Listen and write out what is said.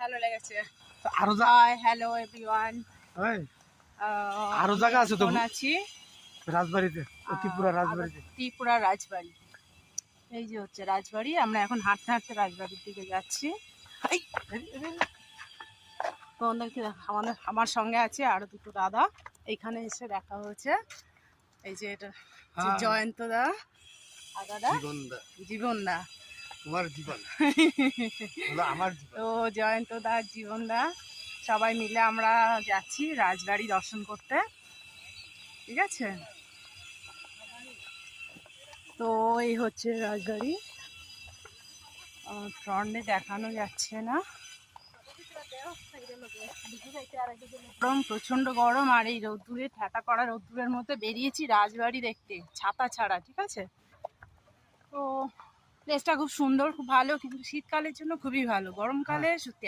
ভালো লেগেছে। আরো হ্যালো এভরিওয়ান, আরো জায়গা আছে তো আছি রাজবাড়িতে, ত্রিপুরা রাজবাড়িতে। ত্রিপুরা রাজবাড়ি, এই যে হচ্ছে রাজবাড়ি। আমরা এখন হাঁটতে হাঁটতে রাজবাড়ির দিকে যাচ্ছি। তোমাদেরকে আমার সঙ্গে আছে আরো দুটো দাদা, এখানে এসে দেখা হয়েছে। এই যে এটা জয়ন্ত দা আর দাদা জীবন দা, তোমার জীবন আমার জীবন। তো জয়ন্ত দা জীবন দা সবাই মিলে আমরা যাচ্ছি রাজবাড়ি দর্শন করতে, ঠিক আছে? তো এই হচ্ছে রাজবাড়ি, ফ্রন্টে দেখানো যাচ্ছে না, গরম, প্রচন্ড গরম। আর এই রোদ্দুরে ঠেটা করা রোদ্দুরের মধ্যে বেরিয়েছি রাজবাড়ি দেখতে, ছাতা ছাড়া, ঠিক আছে? তো প্লেসটা খুব সুন্দর, খুব ভালো, কিন্তু শীতকালের জন্য খুবই ভালো। গরমকালে সত্যি